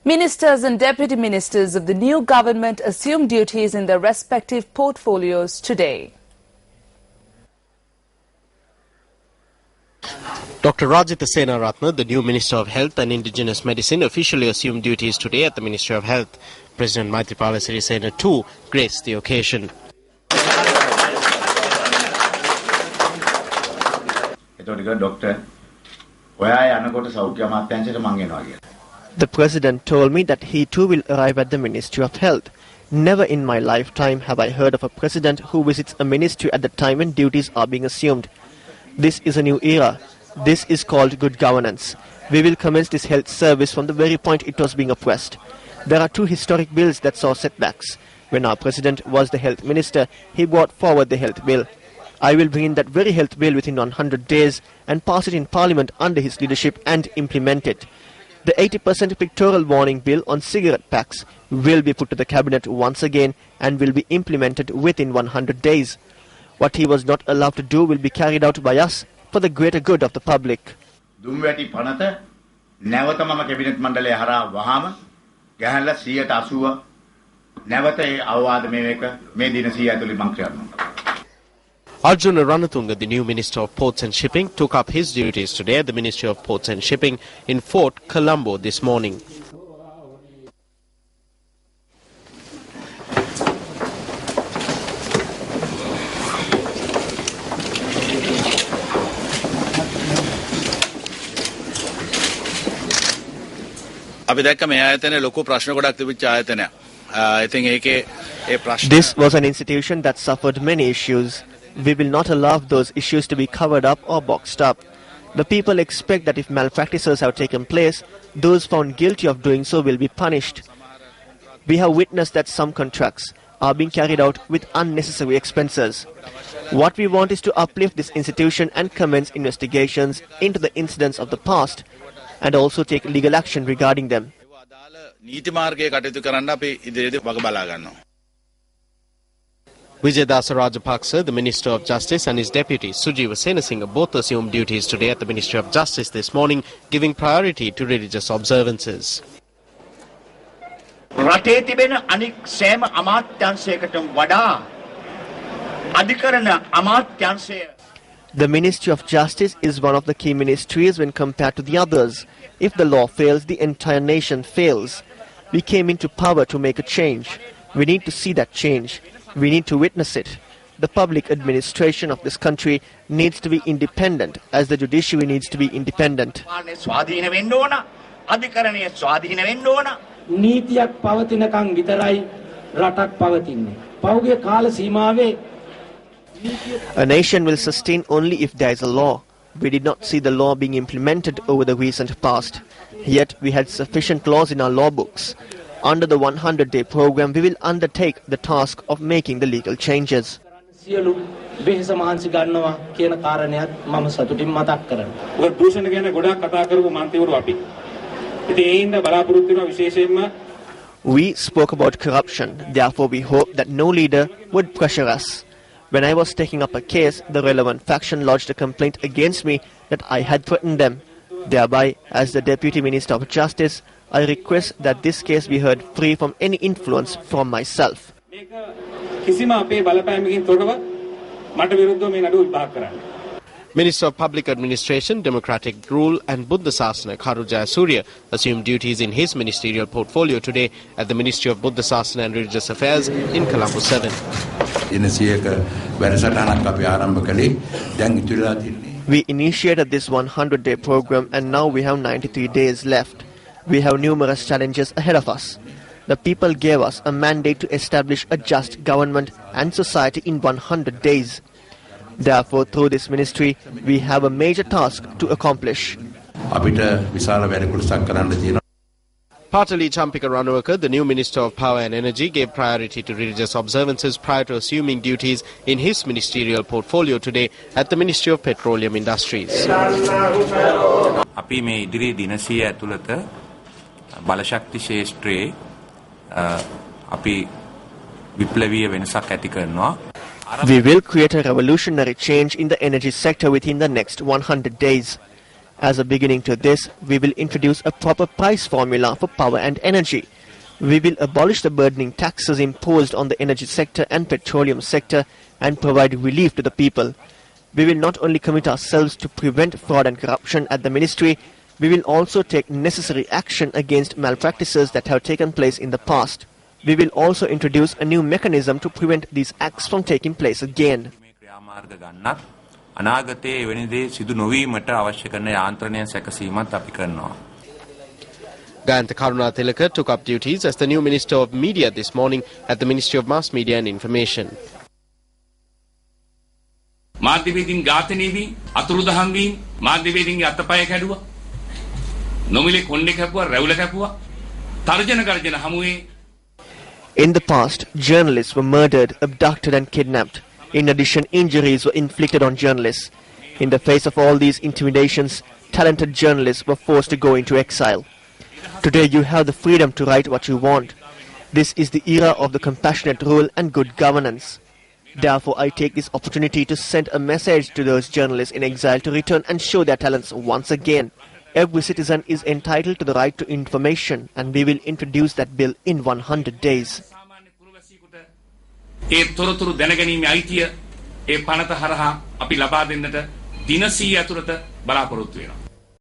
Ministers and deputy ministers of the new government assumed duties in their respective portfolios today. Dr. Rajitha Senaratne, the new Minister of Health and Indigenous Medicine, officially assumed duties today at the Ministry of Health. President Maithripala Sirisena too graced the occasion. The President told me that he too will arrive at the Ministry of Health. Never in my lifetime have I heard of a President who visits a ministry at the time when duties are being assumed. This is a new era. This is called good governance. We will commence this health service from the very point it was being oppressed. There are two historic bills that saw setbacks. When our President was the Health Minister, he brought forward the Health Bill. I will bring in that very Health Bill within 100 days and pass it in Parliament under his leadership and implement it. The 80% pictorial warning bill on cigarette packs will be put to the Cabinet once again and will be implemented within 100 days. What he was not allowed to do will be carried out by us for the greater good of the public. Arjuna Ranatunga, the new Minister of Ports and Shipping, took up his duties today at the Ministry of Ports and Shipping in Fort Colombo this morning. This was an institution that suffered many issues. We will not allow those issues to be covered up or boxed up. The people expect that if malpractices have taken place, those found guilty of doing so will be punished. We have witnessed that some contracts are being carried out with unnecessary expenses. What we want is to uplift this institution and commence investigations into the incidents of the past and also take legal action regarding them. Vijayadasa Rajapaksa, the Minister of Justice, and his deputy Sujiva Senasinghe both assumed duties today at the Ministry of Justice this morning, giving priority to religious observances. The Ministry of Justice is one of the key ministries when compared to the others. If the law fails, the entire nation fails. We came into power to make a change. We need to see that change. We need to witness it. The public administration of this country needs to be independent, as the judiciary needs to be independent. A nation will sustain only if there is a law. We did not see the law being implemented over the recent past. Yet we had sufficient laws in our law books. Under the 100-day program, we will undertake the task of making the legal changes. We spoke about corruption, therefore we hope that no leader would pressure us. When I was taking up a case, the relevant faction lodged a complaint against me that I had threatened them. Thereby, as the Deputy Minister of Justice, I request that this case be heard free from any influence from myself. Minister of Public Administration, Democratic Rule and Buddha Sasana Karu Jayasuriya assumed duties in his ministerial portfolio today at the Ministry of Buddha Sasana and Religious Affairs in Colombo 7. We initiated this 100-day program and now we have 93 days left. We have numerous challenges ahead of us. The people gave us a mandate to establish a just government and society in 100 days. Therefore, through this ministry, we have a major task to accomplish. Patali Champika Ranawaka, the new Minister of Power and Energy, gave priority to religious observances prior to assuming duties in his ministerial portfolio today at the Ministry of Petroleum Industries. බලශක්ති ශේෂ්ත්‍රයේ අපි විප්ලවීය වෙනසක් ඇති කරනවා. We will create a revolutionary change in the energy sector within the next 100 days. As a beginning to this, we will introduce a proper price formula for power and energy. We will abolish the burdening taxes imposed on the energy sector and petroleum sector and provide relief to the people. We will not only commit ourselves to prevent fraud and corruption at the ministry, we will also take necessary action against malpractices that have taken place in the past. We will also introduce a new mechanism to prevent these acts from taking place again. අනාගතයේ එවැනි දේ සිදු නොවීමට අවශ්‍ය කරන යාන්ත්‍රණයන් සැකසීමත් අපි කරනවා. Gayantha Karunatilaka took up duties as the new Minister of Media this morning at the Ministry of Mass Media and Information. මාධ්‍යවේදීන් ඝාතනය වීම, අතුරුදහන් වීම, මාධ්‍යවේදීන්ගේ අතපය කැඩුවා. නොමිලේ කොණ්ඩේ කැපුවා, රැවුල කැපුවා. තර්ජන ගර්ජන හමුවේ. In the past, journalists were murdered, abducted and kidnapped. In addition, injuries were inflicted on journalists. In the face of all these intimidations, talented journalists were forced to go into exile. Today you have the freedom to write what you want. This is the era of the compassionate rule and good governance. Therefore, I take this opportunity to send a message to those journalists in exile to return and show their talents once again. Every citizen is entitled to the right to information, and we will introduce that bill in 100 days. ඒ තොරතුරු දැනගැනීමේ අයිතිය ඒ පනත හරහා අපි ලබා දෙන්නට දින 100 ඇතුළත බලාපොරොත්තු වෙනවා.